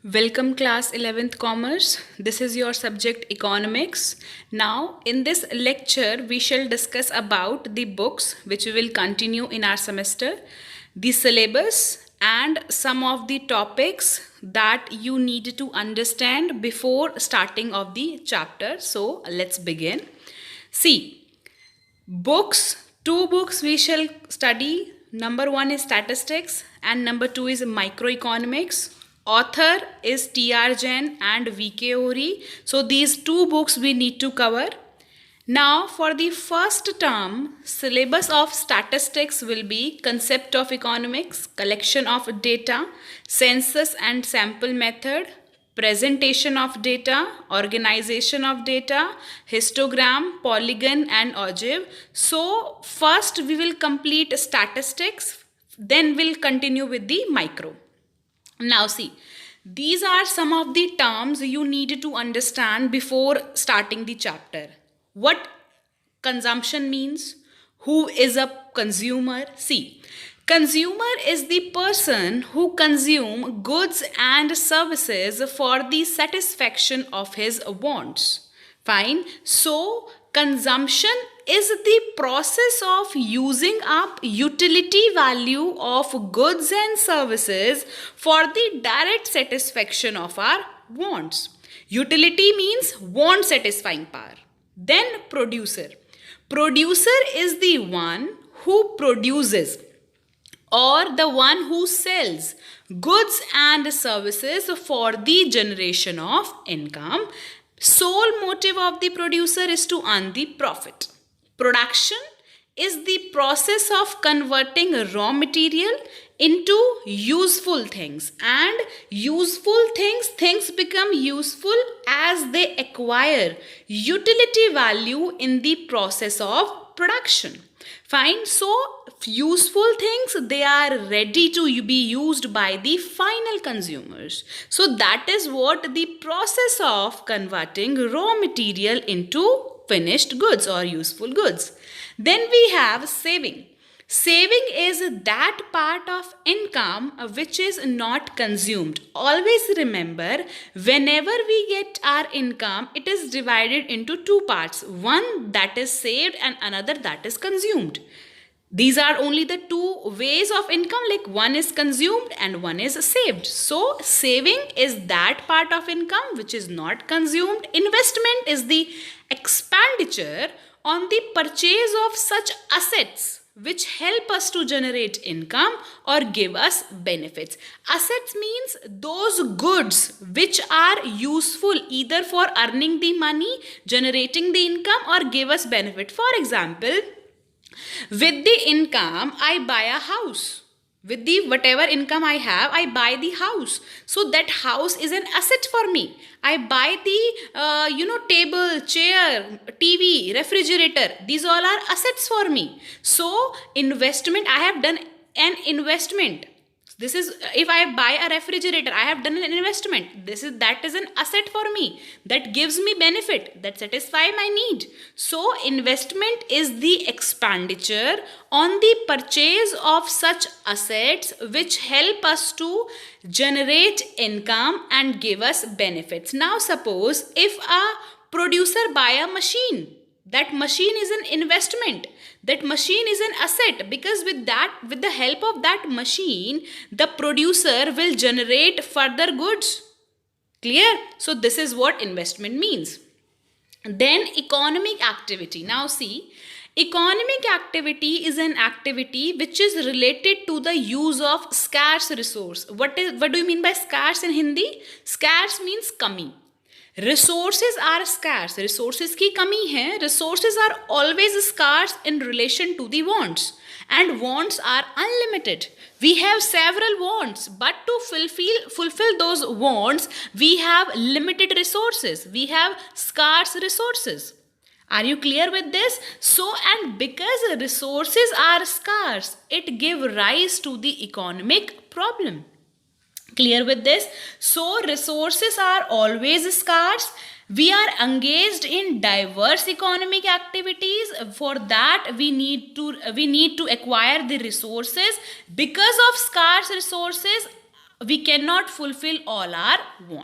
Welcome class 11th Commerce. This is your subject economics. Now in this lecture we shall discuss about the books which we will continue in our semester, the syllabus and some of the topics that you need to understand before starting of the chapter. So let's begin. See, two books we shall study. Number one is statistics and number two is microeconomics. Author is T.R. Jain and V.K. Ori. So these two books we need to cover. Now for the first term, syllabus of statistics will be concept of economics, collection of data, census and sample method, presentation of data, organization of data, histogram, polygon and ogive. So first we will complete statistics, then we'll continue with the micro. Now see, these are some of the terms you need to understand before starting the chapter. What consumption means? Who is a consumer? See, consumer is the person who consume goods and services for the satisfaction of his wants. Fine. So consumption is the process of using up utility value of goods and services for the direct satisfaction of our wants. Utility means want satisfying power. Then producer. Producer is the one who produces or the one who sells goods and services for the generation of income. Sole motive of the producer is to earn the profit. Production is the process of converting raw material into useful things, and useful things become useful as they acquire utility value in the process of production. Fine. So useful things, they are ready to be used by the final consumers. So that is what the process of converting raw material into finished goods or useful goods. Then we have saving. Saving is that part of income which is not consumed. Always remember, whenever we get our income, it is divided into two parts. One that is saved and another that is consumed. These are only the two ways of income, like one is consumed and one is saved. So saving is that part of income which is not consumed. Investment is the expenditure on the purchase of such assets which help us to generate income or give us benefits. Assets means those goods which are useful either for earning the money, generating the income or give us benefit. For example, with the income, I buy a house. With the whatever income I have, I buy the house. So that house is an asset for me. I buy the table, chair, TV, refrigerator. These all are assets for me. So investment, I have done an investment. This is, if I buy a refrigerator, I have done an investment. That is an asset for me that gives me benefit, that satisfy my need. So investment is the expenditure on the purchase of such assets which help us to generate income and give us benefits. Now suppose if a producer buy a machine, that machine is an investment, that machine is an asset, because with the help of that machine the producer will generate further goods. Clear? So this is what investment means. Then economic activity. Now see, economic activity is an activity which is related to the use of scarce resource. What do you mean by scarce in Hindi? Scarce means kami. Resources are scarce. Resources की कमी है. Resources are always scarce in relation to the wants, and wants are unlimited. We have several wants, but to fulfill those wants, we have limited resources. We have scarce resources. Are you clear with this? So, and because resources are scarce, it gives rise to the economic problem. Clear with this? So resources are always scarce. We are engaged in diverse economic activities. For that we need to acquire the resources. Because of scarce resources, we cannot fulfill all our wants.